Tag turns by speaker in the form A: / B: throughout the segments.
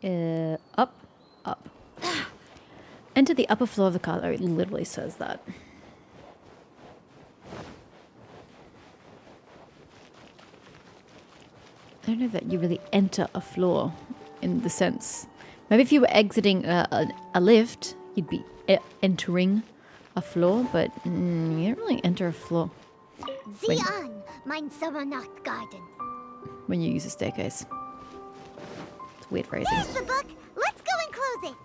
A: Up. Up. Enter the upper floor of the castle. Oh, it literally says that. I don't know that you really enter a floor in the sense. Maybe if you were exiting a lift, you'd be entering a floor, but you don't really enter a floor
B: Zian, mein Sommernacht garden.
A: when you use a staircase. It's weird phrasing.
B: Here's the book. Let's go and close it.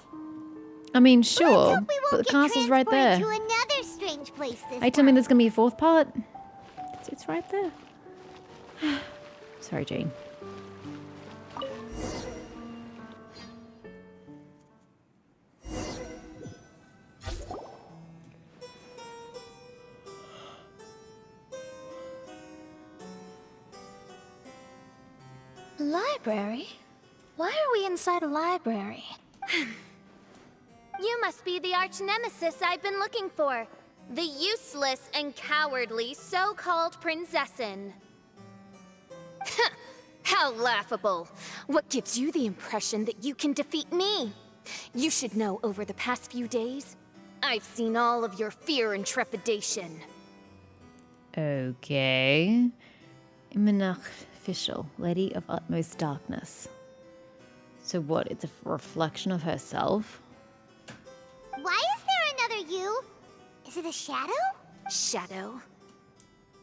A: I mean,
B: Let's
A: sure,
B: hope we won't
A: but the
B: get
A: castle's right there.
B: transported to another strange place this
A: Are you telling me
B: time.
A: there's gonna be a fourth part? It's right there. Sorry, Jane.
C: Library? Why are we inside a library?
B: You must be the arch nemesis I've been looking for. The useless and cowardly so-called Prinzessin.
C: How laughable! What gives you the impression that you can defeat me? You should know over the past few days, I've seen all of your fear and trepidation.
A: Okay. Imanach official, Lady of Utmost Darkness. So what, it's a reflection of herself?
B: Why is there another you? Is it a shadow?
C: Shadow?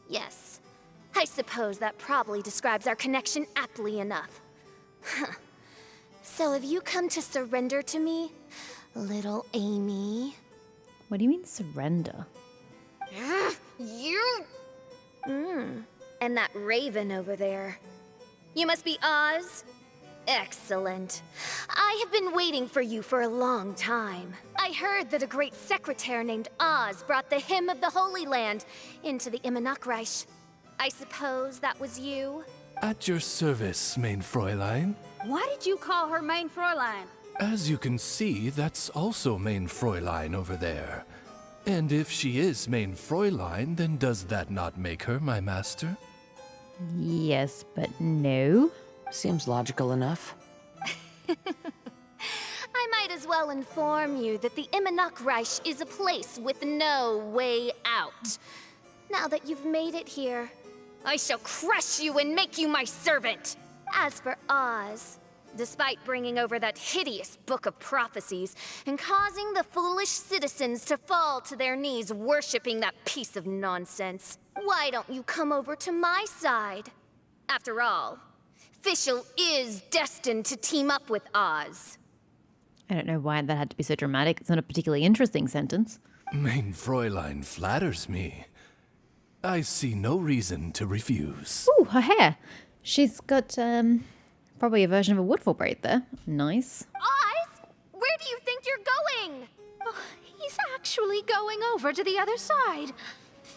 C: Yes. I suppose that probably describes our connection aptly enough. So have you come to surrender to me, little Amy?
A: What do you mean surrender?
C: You... And that raven over there. You must be Oz? Excellent. I have been waiting for you for a long time. I heard that a great secretary named Oz brought the Hymn of the Holy Land into the Immanakreich. I suppose that was you?
D: At your service, mein Fräulein.
E: Why did you call her mein Fräulein?
D: As you can see, that's also mein Fräulein over there. And if she is mein Fräulein, then does that not make her my master?
A: Yes, but no.
F: Seems logical enough.
C: I might as well inform you that the Immanakreich is a place with no way out. Now that you've made it here, I shall crush you and make you my servant! As for Oz, despite bringing over that hideous book of prophecies and causing the foolish citizens to fall to their knees worshipping that piece of nonsense, why don't you come over to my side? After all, Fischl is destined to team up with Oz.
A: I don't know why that had to be so dramatic. It's not a particularly interesting sentence.
D: Mein Fräulein flatters me. I see no reason to refuse.
A: Ooh, her hair. She's got, probably a version of a woodfall braid there. Nice.
C: Oz? Where do you think you're going?
E: Oh, he's actually going over to the other side.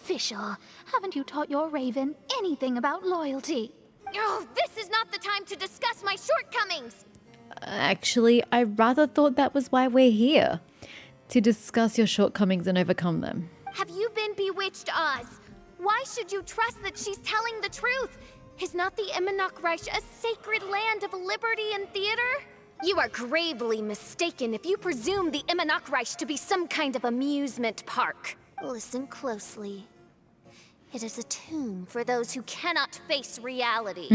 E: Fischl, haven't you taught your raven anything about loyalty?
C: Oh, this is not the time to discuss my shortcomings.
A: Actually, I rather thought that was why we're here. To discuss your shortcomings and overcome them.
C: Have you been bewitched, Oz? Why should you trust that she's telling the truth? Is not the Immanakreich a sacred land of liberty and theater? You are gravely mistaken if you presume the Immanakreich to be some kind of amusement park. Listen closely. It is a tomb for those who cannot face reality.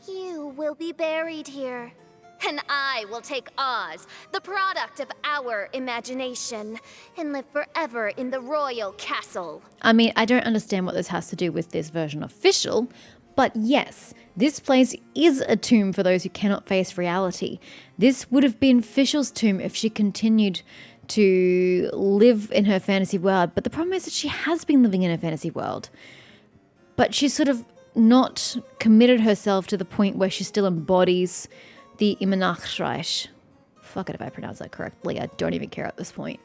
C: You will be buried here. And I will take Oz, the product of our imagination, and live forever in the royal castle.
A: I mean, I don't understand what this has to do with this version of Fischl, but yes, this place is a tomb for those who cannot face reality. This would have been Fischl's tomb if she continued to live in her fantasy world, but the problem is that she has been living in a fantasy world. But she's sort of not committed herself to the point where she still embodies the Immanakreich. Fuck it if I pronounce that correctly. I don't even care at this point.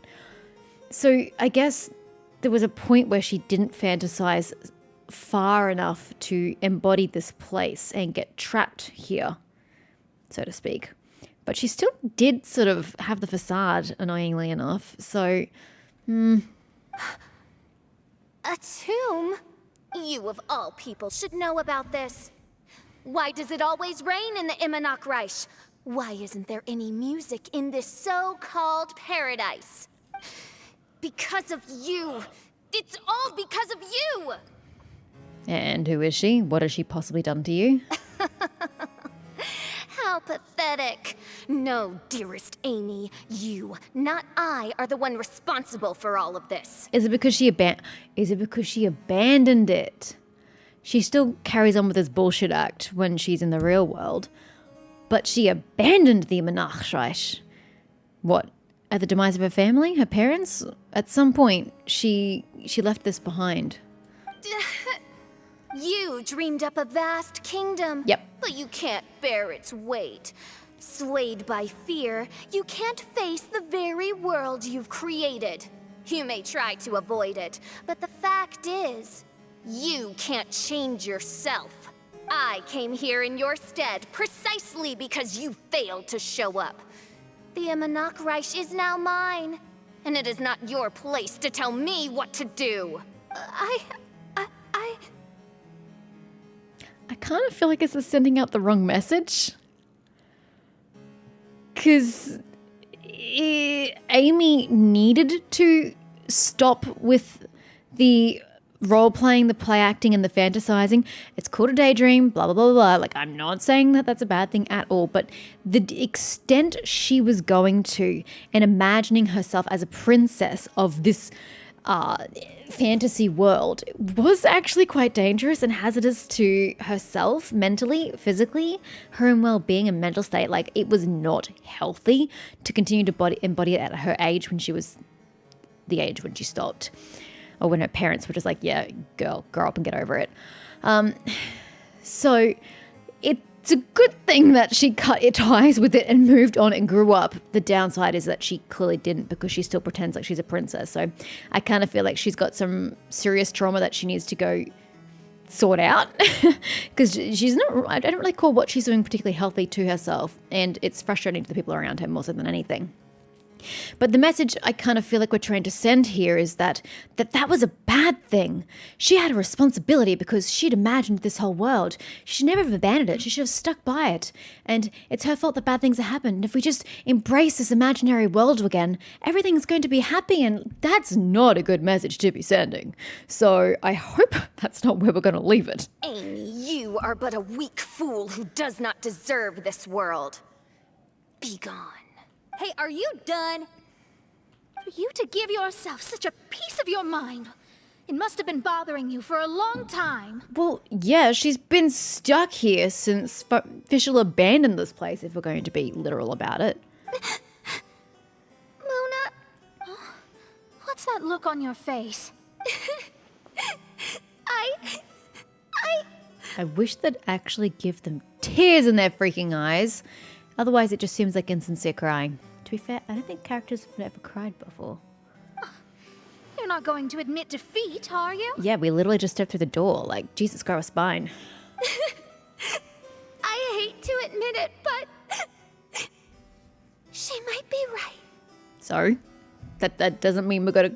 A: So I guess there was a point where she didn't fantasize far enough to embody this place and get trapped here, so to speak. But she still did sort of have the facade, annoyingly enough. So,
C: A tomb? You of all people should know about this. Why does it always rain in the Immanakreich?
B: Why isn't there any music in this so-called paradise? Because of you. It's all because of you!
A: And who is she? What has she possibly done to you?
B: How pathetic. No, dearest Amy, you, not I, are the one responsible for all of this.
A: Is it because she abandoned it? She still carries on with this bullshit act when she's in the real world, but she abandoned the Monarchreich. What? At the demise of her family, her parents? At some point, she left this behind.
B: You dreamed up a vast kingdom.
A: Yep.
B: But you can't bear its weight. Swayed by fear, you can't face the very world you've created. You may try to avoid it, but the fact is, you can't change yourself. I came here in your stead precisely because you failed to show up. The Monarchreich is now mine, and it is not your place to tell me what to do.
A: I kind of feel like this is sending out the wrong message. Because Amy needed to stop with the role-playing, the play acting, and the fantasizing. It's called a daydream, blah, blah, blah, blah. Like, I'm not saying that that's a bad thing at all, but the extent she was going to and imagining herself as a princess of this fantasy world was actually quite dangerous and hazardous to herself, mentally, physically, her own well-being and mental state. Like, it was not healthy to continue to embody it at her age when she was the age when she stopped. Or when her parents were just like, yeah, girl, grow up and get over it. So it's a good thing that she cut her ties with it and moved on and grew up. The downside is that she clearly didn't, because she still pretends like she's a princess. So I kind of feel like she's got some serious trauma that she needs to go sort out. Because she's not, I don't really call what she's doing particularly healthy to herself. And it's frustrating to the people around her more so than anything. But the message I kind of feel like we're trying to send here is that was a bad thing. She had a responsibility because she'd imagined this whole world. She should never have abandoned it. She should have stuck by it. And it's her fault that bad things have happened. And if we just embrace this imaginary world again, everything's going to be happy, and that's not a good message to be sending. So I hope that's not where we're going to leave it.
B: Amy, you are but a weak fool who does not deserve this world. Be gone.
C: Hey, are you done?
E: For you to give yourself such a piece of your mind, it must have been bothering you for a long time.
A: Well, yeah, she's been stuck here since Fischl abandoned this place, if we're going to be literal about it.
B: Luna?
E: What's that look on your face?
A: I wish they'd actually give them tears in their freaking eyes. Otherwise, it just seems like insincere crying. To be fair, I don't think characters have ever cried before.
E: You're not going to admit defeat, are you?
A: Yeah, we literally just stepped through the door. Like, Jesus, grow a spine.
B: I hate to admit it, but she might be right.
A: So, that doesn't mean we're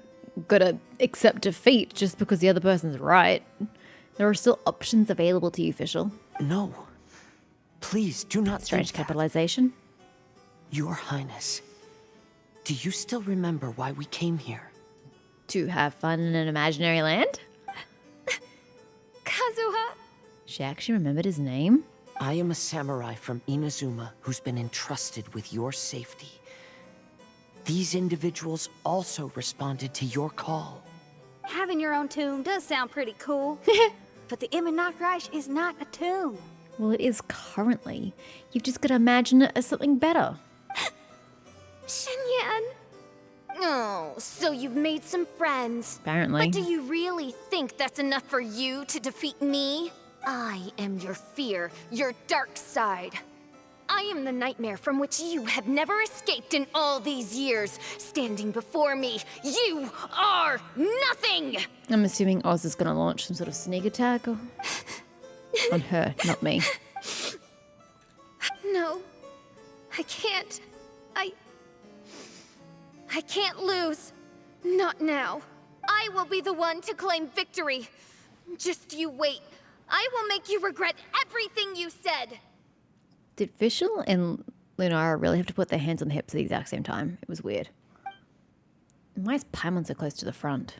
A: gotta accept defeat just because the other person's right. There are still options available to you, Fischl.
F: No. Please, do not
A: Strange
F: think that.
A: capitalization.
F: Your Highness, do you still remember why we came here?
A: To have fun in an imaginary land?
B: Kazuha?
A: She actually remembered his name?
F: I am a samurai from Inazuma who's been entrusted with your safety. These individuals also responded to your call.
C: Having your own tomb does sound pretty cool. But the Monarchreich is not a tomb.
A: Well, it is currently. You've just got to imagine it as something better.
B: Shenyan? Oh, so you've made some friends.
A: Apparently.
B: But do you really think that's enough for you to defeat me? I am your fear, your dark side. I am the nightmare from which you have never escaped in all these years. Standing before me, you are nothing!
A: I'm assuming Oz is going to launch some sort of sneak attack on her, not me.
B: No, I can't. I can't lose. Not now. I will be the one to claim victory. Just you wait. I will make you regret everything you said.
A: Did Fischl and Lunara really have to put their hands on the hips at the exact same time. It was weird. Why is Paimon so close to the front?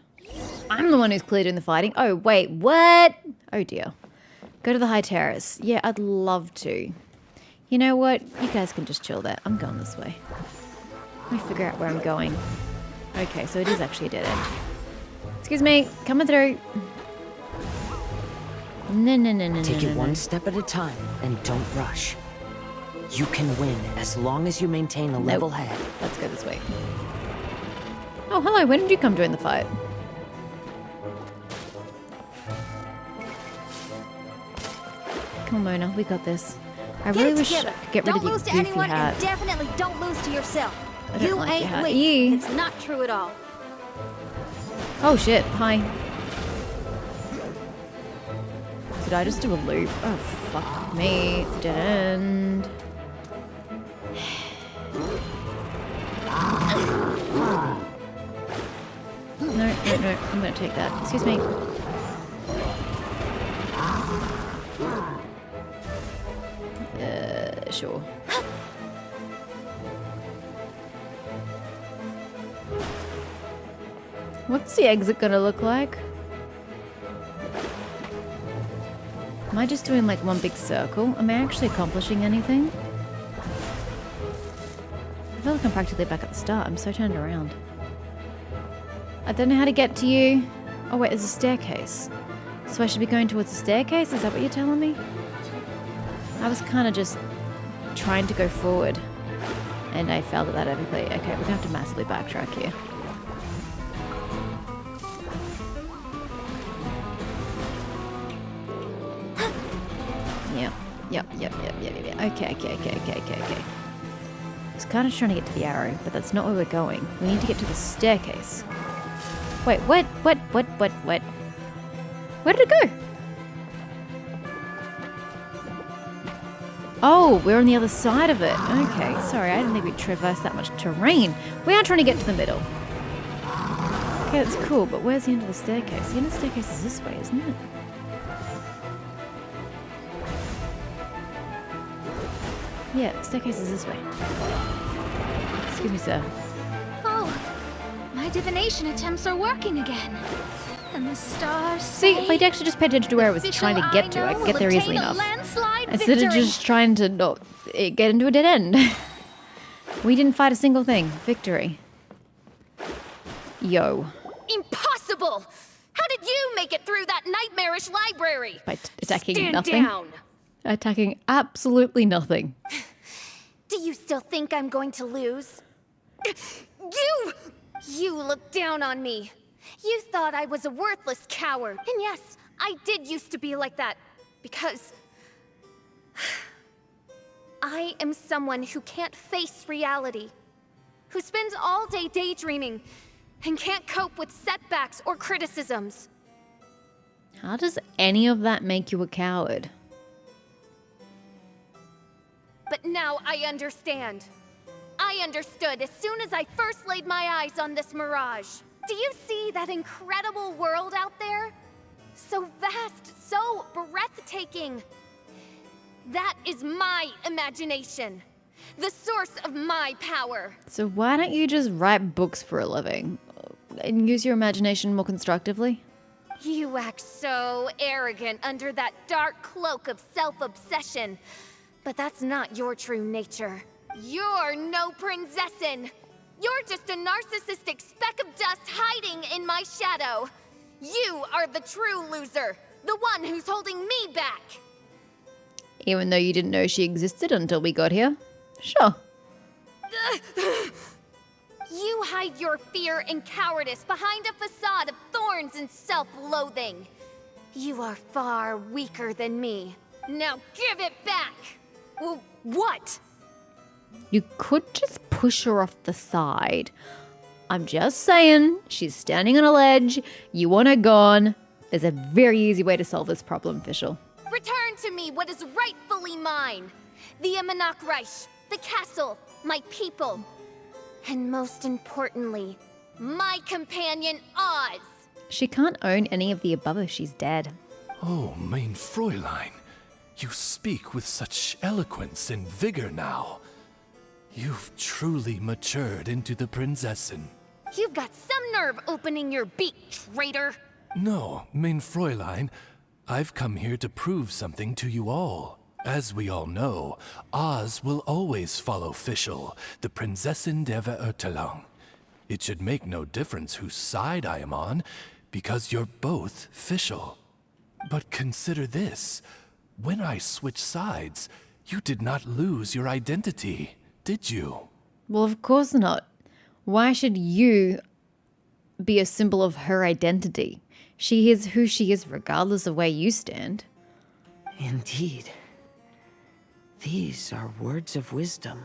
A: I'm the one who's clear doing the fighting. Oh, wait, what? Oh, dear. Go to the high terrace. Yeah, I'd love to. You know what? You guys can just chill there. I'm going this way. Let me figure out where I'm going. Okay, so it is actually a dead end. Excuse me, coming through. No.
F: Take it one step at a time and don't rush. You can win as long as you maintain a level head.
A: Let's go this way. Oh, hello. When did you come join the fight? Come on, Mona. We got this. I really wish I could get rid of your
C: lose to
A: goofy
C: anyone
A: hat.
C: and definitely don't lose to yourself.
A: I don't
C: You
A: like your
C: ain't
A: hat.
C: weak.
A: Ew.
C: It's not true at all.
A: Oh, shit. Hi. Did I just do a loop? Oh, fuck me. It's a dead end. No. I'm gonna take that. Excuse me. Sure. What's the exit gonna look like? Am I just doing like one big circle? Am I actually accomplishing anything? I feel like I'm practically back at the start. I'm so turned around. I don't know how to get to you. Oh wait, there's a staircase. So I should be going towards the staircase? Is that what you're telling me? I was kind of just trying to go forward. And I failed at that epically. Okay, we're gonna have to massively backtrack here. Yep. Okay. I was kind of trying to get to the arrow, but that's not where we're going. We need to get to the staircase. Wait, what? Where did it go? Oh, we're on the other side of it. Okay, sorry, I didn't think we'd traverse that much terrain. We are trying to get to the middle. Okay, that's cool, but where's the end of the staircase? The end of the staircase is this way, isn't it? Yeah, the staircase is this way. Excuse me, sir.
E: Oh, my divination attempts are working again. And the stars
A: See,
E: say
A: if I'd actually just paid attention to where I was trying to get to, I'd get there easily enough. Instead of just trying to not get into a dead end. We didn't fight a single thing. Victory. Yo.
C: Impossible! How did you make it through that nightmarish library?
A: By attacking
C: Stand
A: nothing.
C: down.
A: Attacking absolutely nothing.
C: Do you still think I'm going to lose? You looked down on me. You thought I was a worthless coward. And yes, I did used to be like that. Because I am someone who can't face reality. Who spends all day daydreaming and can't cope with setbacks or criticisms.
A: How does any of that make you a coward?
C: But now I understand. I understood as soon as I first laid my eyes on this mirage. Do you see that incredible world out there? So vast, so breathtaking. That is my imagination. The source of my power.
A: So why don't you just write books for a living? And use your imagination more constructively?
C: You act so arrogant under that dark cloak of self-obsession. But that's not your true nature. You're no princessin. You're just a narcissistic speck of dust hiding in my shadow. You are the true loser, the one who's holding me back.
A: Even though you didn't know she existed until we got here? Sure.
C: You hide your fear and cowardice behind a facade of thorns and self-loathing. You are far weaker than me. Now give it back! What?
A: You could just push her off the side. I'm just saying, she's standing on a ledge, you want her gone. There's a very easy way to solve this problem, Fischl.
C: Return to me what is rightfully mine. The Emanok Reich, the castle, my people. And most importantly, my companion Oz.
A: She can't own any of the above if she's dead.
D: Oh, mein Fräulein, you speak with such eloquence and vigor now. You've truly matured into the Prinzessin.
C: You've got some nerve opening your beak, traitor!
D: No, mein Fräulein, I've come here to prove something to you all. As we all know, Oz will always follow Fischl, the Prinzessin der Verurteilung. It should make no difference whose side I am on, because you're both Fischl. But consider this. When I switched sides, you did not lose your identity, did you?
A: Well, of course not. Why should you be a symbol of her identity? She is who she is regardless of where you stand.
F: Indeed. These are words of wisdom.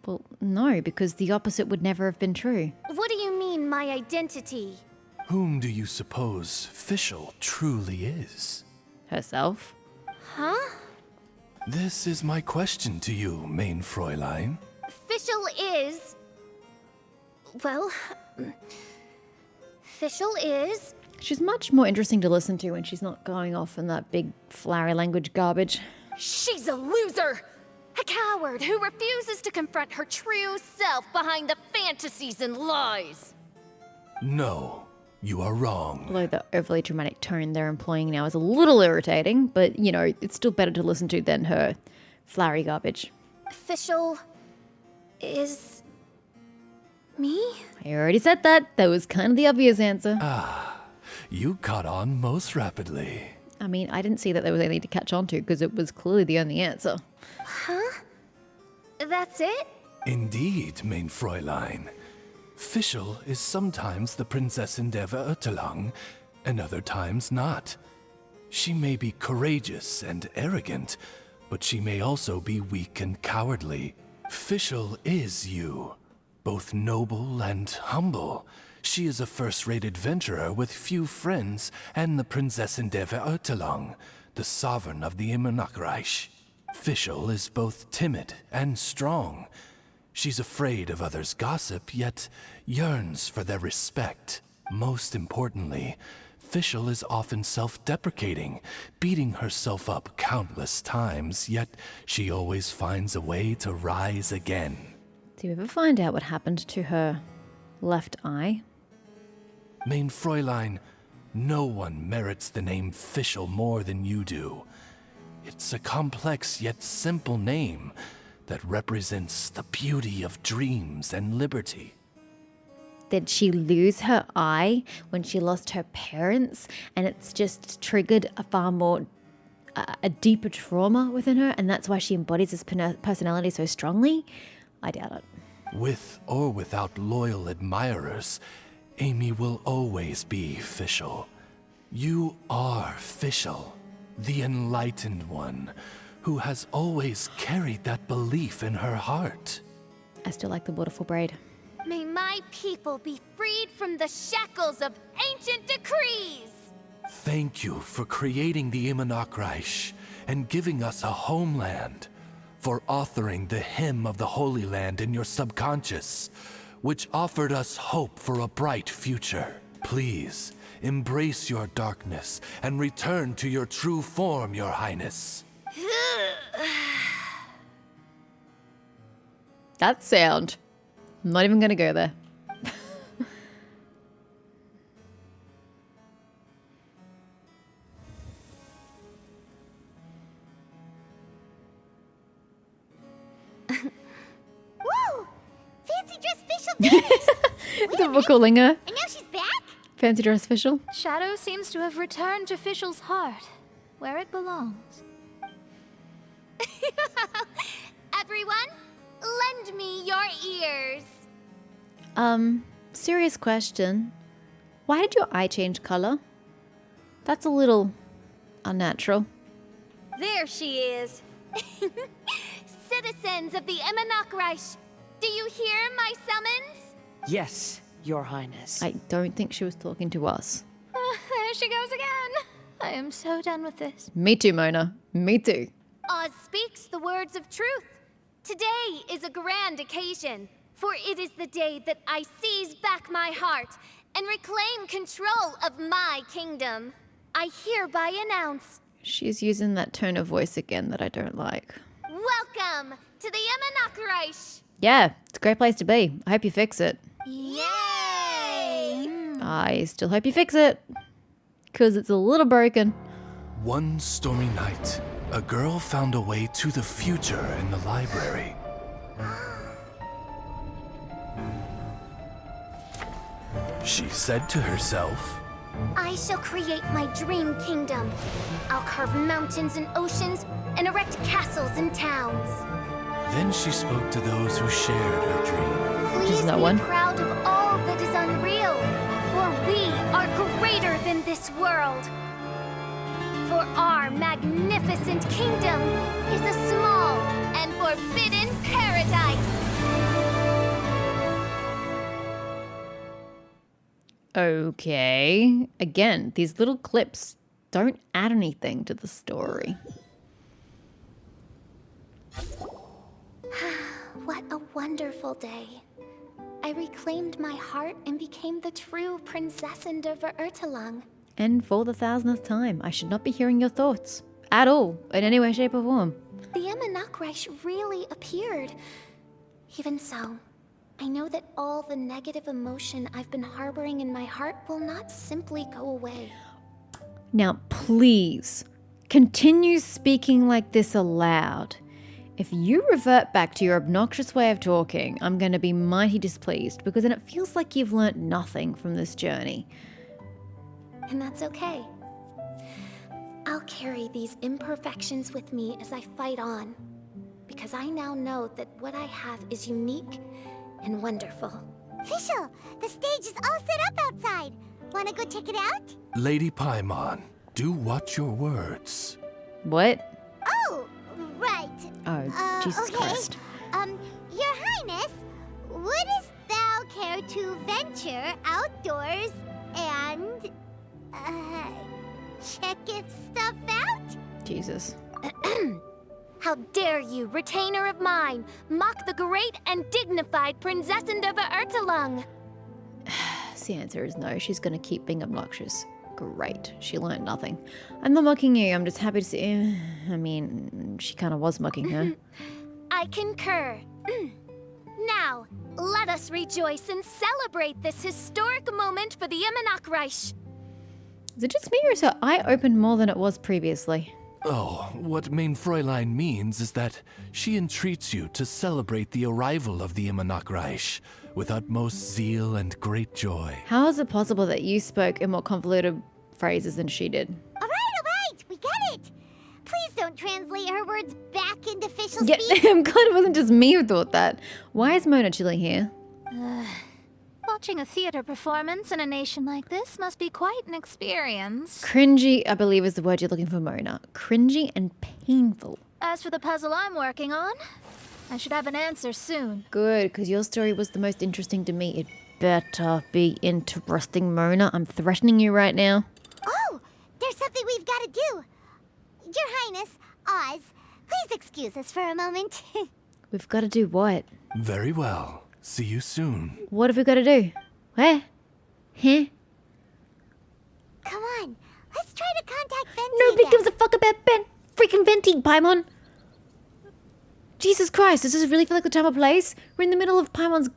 A: Well, no, because the opposite would never have been true.
C: What do you mean, my identity?
D: Whom do you suppose Fischl truly is?
A: Herself.
C: Huh?
D: This is my question to you, mein Fräulein.
C: Fischl is... Well... Fischl is...
A: She's much more interesting to listen to when she's not going off in that big flowery language garbage.
C: She's a loser! A coward who refuses to confront her true self behind the fantasies and lies!
D: No, you are wrong.
A: Although the overly dramatic tone they're employing now is a little irritating, but, you know, it's still better to listen to than her flowery garbage.
C: Fischl is... me?
A: I already said that. That was kind of the obvious answer.
D: You caught on most rapidly.
A: I mean, I didn't see that there was anything to catch on to because it was clearly the only answer.
C: Huh? That's it?
D: Indeed, mein Fräulein. Fischl is sometimes the Prinzessin der Verurteilung, and other times not. She may be courageous and arrogant, but she may also be weak and cowardly. Fischl is you, both noble and humble. She is a first-rate adventurer with few friends and the Prinzessin der Verurteilung, the sovereign of the Immernachtreich. Fischl is both timid and strong. She's afraid of others' gossip, yet yearns for their respect. Most importantly, Fischl is often self-deprecating, beating herself up countless times, yet she always finds a way to rise again.
A: Do you ever find out what happened to her left eye?
D: Mein Fräulein, no one merits the name Fischl more than you do. It's a complex yet simple name that represents the beauty of dreams and liberty.
A: Did she lose her eye when she lost her parents, and it's just triggered a far more, a deeper trauma within her, and that's why she embodies this personality so strongly? I doubt it.
D: With or without loyal admirers, Amy will always be Fischl. You are Fischl, the enlightened one, who has always carried that belief in her heart.
A: I still like the waterfall braid.
C: May my people be freed from the shackles of ancient decrees!
D: Thank you for creating the Immernachtreich and giving us a homeland, for authoring the hymn of the Holy Land in your subconscious, which offered us hope for a bright future. Please, embrace your darkness and return to your true form, Your Highness.
A: That sound. I'm not even going to go there.
C: Whoa! Fancy dress Fischl vanished!
A: Is that what we're calling her?
C: And now she's back?
A: Fancy dress official?
E: Shadow seems to have returned to Fischl's heart, where it belongs.
C: Everyone, lend me your ears.
A: Serious question. Why did your eye change color? That's a little unnatural.
C: There she is. Citizens of the Immernachtreich, do you hear my summons?
F: Yes, Your Highness.
A: I don't think she was talking to us.
E: There she goes again. I am so done with this.
A: Me too, Mona. Me too.
C: Oz speaks the words of truth. Today is a grand occasion, for it is the day that I seize back my heart and reclaim control of my kingdom. I hereby announce...
A: She's using that tone of voice again that I don't like.
C: Welcome to the Immernachtreich!
A: Yeah, it's a great place to be. I hope you fix it.
C: Yay!
A: I still hope you fix it. Because it's a little broken.
D: One stormy night, a girl found a way to the future in the library. She said to herself,
B: I shall create my dream kingdom. I'll carve mountains and oceans and erect castles and towns.
D: then she spoke to those who shared her dream.
B: Please
A: that
B: be
A: one?
B: proud of all that is unreal, for we are greater than this world. For our magnificent kingdom is a small and forbidden paradise.
A: Okay. Again, these little clips don't add anything to the story.
B: What a wonderful day. I reclaimed my heart and became the true Princess Endeavor Ertelang.
A: And for the 1000th time, I should not be hearing your thoughts. At all. In any way, shape, or form.
B: The Emanakreich really appeared. Even so, I know that all the negative emotion I've been harboring in my heart will not simply go away.
A: Now, please, continue speaking like this aloud. If you revert back to your obnoxious way of talking, I'm going to be mighty displeased because then it feels like you've learnt nothing from this journey.
B: And that's okay. I'll carry these imperfections with me as I fight on, because I now know that what I have is unique and wonderful.
C: Fischl, the stage is all set up outside. Wanna go check it out?
D: Lady Paimon, do watch your words.
A: What?
C: Oh, right.
A: Oh, Jesus
C: okay.
A: Christ.
C: Your Highness, wouldst thou care to venture outdoors and, check its stuff out?
A: Jesus.
B: How dare you, retainer of mine, mock the great and dignified Princess Endeavor Ertelang?
A: The answer is no. She's going to keep being obnoxious. Great. She learned nothing. I'm not mocking you. I'm just happy to see. I mean, she kind of was mocking her.
B: I concur. Now, let us rejoice and celebrate this historic moment for the Emanakreich.
A: Is it just me or is her eye opened more than it was previously?
D: Oh, what Mein Fräulein means is that she entreats you to celebrate the arrival of the Emanakreich with utmost zeal and great joy.
A: How is it possible that you spoke in more convoluted phrases than she did?
C: All right, we get it. Please don't translate her words back into official
A: Yeah,
C: speak.
A: I'm glad it wasn't just me who thought that. Why is Mona chilling here?
E: Watching a theater performance in a nation like this must be quite an experience.
A: Cringy, I believe, is the word you're looking for, Mona. Cringy and painful.
E: As for the puzzle I'm working on, I should have an answer soon.
A: Good, because your story was the most interesting to me. It better be interesting, Mona. I'm threatening you right now.
C: Oh, there's something we've got to do. Your Highness, Oz, please excuse us for a moment.
A: We've got to do what?
D: Very well. See you soon.
A: What have we got to do? Where? Huh?
C: Come on, let's try to contact Venti
A: Nobody
C: again.
A: gives a fuck about freaking Venti, Paimon. Jesus Christ, does this really feel like the time or place? We're in the middle of Paimon's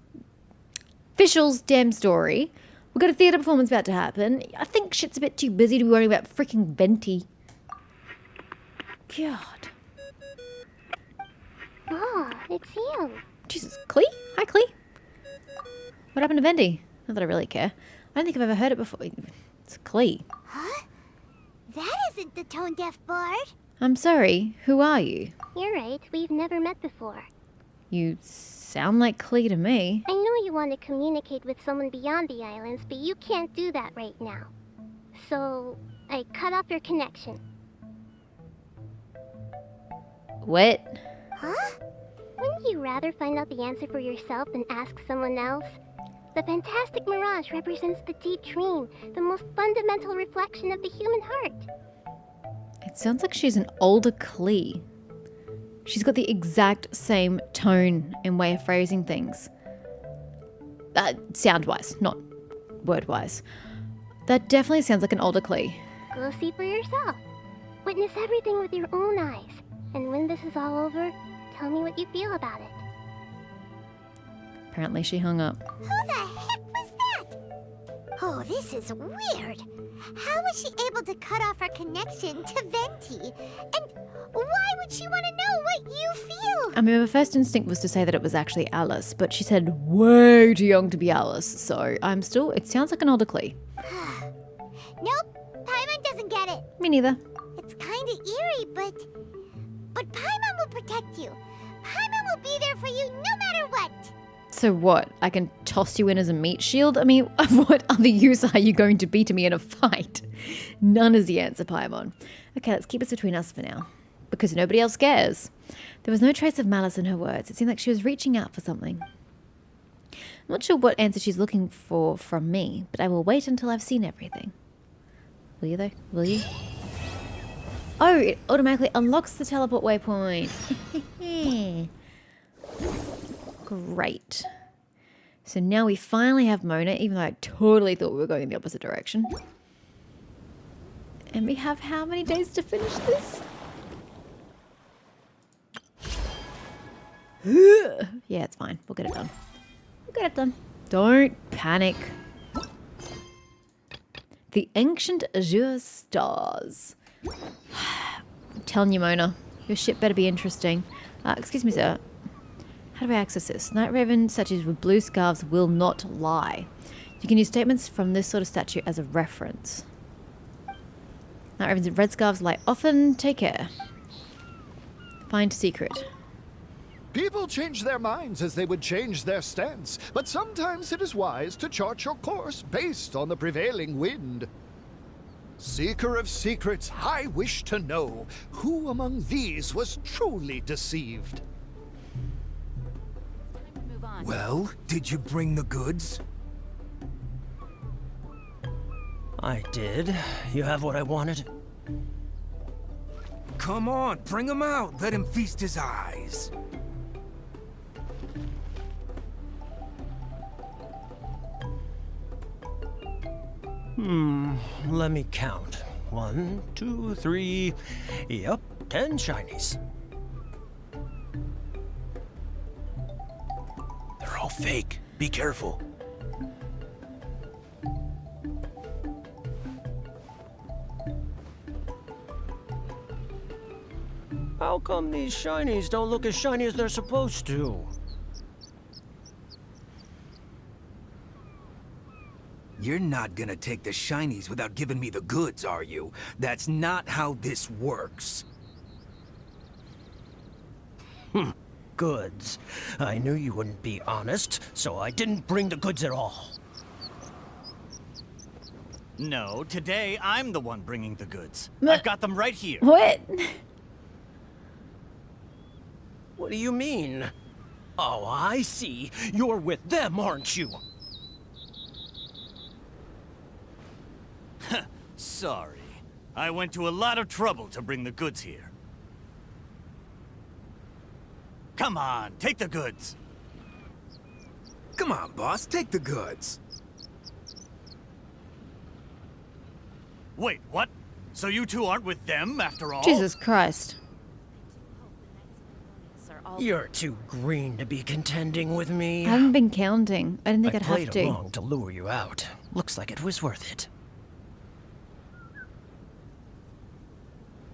A: Fischl's damn story. We've got a theatre performance about to happen. I think shit's a bit too busy to be worrying about freaking Venti. God.
C: Oh, it's you.
A: Jesus. Clee? Hi, Clee. What happened to Venti? Not that I really care. I don't think I've ever heard it before. It's Clee.
C: Huh? That isn't the tone-deaf bard.
A: I'm sorry. Who are you?
C: You're right, we've never met before.
A: You sound like Clee to me.
C: I know you want to communicate with someone beyond the islands, but you can't do that right now. So, I cut off your connection.
A: What?
C: Huh? Wouldn't you rather find out the answer for yourself than ask someone else? The fantastic mirage represents the deep dream, the most fundamental reflection of the human heart.
A: It sounds like she's an older Clee. She's got the exact same tone and way of phrasing things. Sound-wise, not word-wise. That definitely sounds like an older Clee.
C: Go see for yourself. Witness everything with your own eyes. And when this is all over, tell me what you feel about it.
A: Apparently she hung up.
C: Who the heck was that? Oh, this is weird. How was she able to cut off her connection to Venti? And why would she want to know what you feel?
A: I mean, my first instinct was to say that it was actually Alice, but she said way too young to be Alice, so it sounds like an older Klee.
C: Nope, Paimon doesn't get it.
A: Me neither.
C: It's kinda eerie, but Paimon will protect you. Paimon will be there for you no matter what.
A: So what? I can toss you in as a meat shield? I mean, what other use are you going to be to me in a fight? None is the answer, Paimon. Okay, let's keep this between us for now, because nobody else cares. There was no trace of malice in her words. It seemed like she was reaching out for something. I'm not sure what answer she's looking for from me, but I will wait until I've seen everything. Will you though? Will you? Oh, it automatically unlocks the teleport waypoint. Great. So now we finally have Mona, even though I totally thought we were going in the opposite direction. And we have how many days to finish this? Yeah, it's fine. We'll get it done. We'll get it done. Don't panic. The Ancient Azure Stars. I'm telling you, Mona, your ship better be interesting. Excuse me, sir. How do I access this? Night Raven statues with blue scarves will not lie. You can use statements from this sort of statue as a reference. Night Ravens with red scarves lie often. Take care. Find secret.
G: People change their minds as they would change their stance, but sometimes it is wise to chart your course based on the prevailing wind. Seeker of secrets, I wish to know who among these was truly deceived.
H: Well, did you bring the goods?
I: I did. You have what I wanted?
H: Come on, bring him out. Let him feast his eyes.
I: Let me count. 1, 2, 3. Yep, 10 shinies.
H: They're all fake. Be careful.
I: How come these shinies don't look as shiny as they're supposed to?
H: You're not gonna take the shinies without giving me the goods, are you? That's not how this works.
I: Goods. I knew you wouldn't be honest, so I didn't bring the goods at all.
J: No, today I'm the one bringing the goods. I've got them right here.
A: What?
I: What do you mean? Oh, I see. You're with them, aren't you?
J: Sorry. I went to a lot of trouble to bring the goods here. Come on, take the goods.
H: Come on, boss, take the goods.
J: Wait, what? So you two aren't with them after all?
A: Jesus Christ.
I: You're too green to be contending with me.
A: I haven't been counting. I didn't think I'd have
I: played
A: to.
I: along to lure you out. Looks like it was worth it.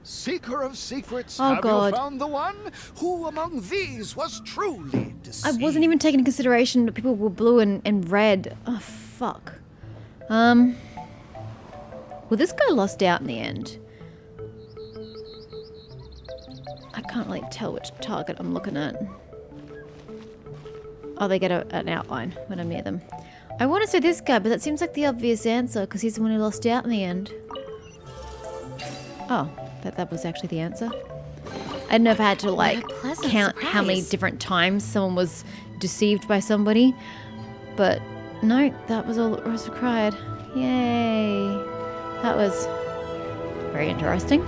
G: Seeker of secrets,
A: Oh,
G: have
A: God.
G: you found the one? Who among these was truly
A: I
G: deceived?
A: wasn't even taking into consideration that people were blue and red. Oh, fuck. Well, this guy lost out in the end. I can't really tell which target I'm looking at. Oh, they get an outline when I'm near them. I want to say this guy, but that seems like the obvious answer because he's the one who lost out in the end. Oh, that was actually the answer. I didn't know if I had to like count how many different times someone was deceived by somebody, but no, that was all that was required. Yay! That was very interesting.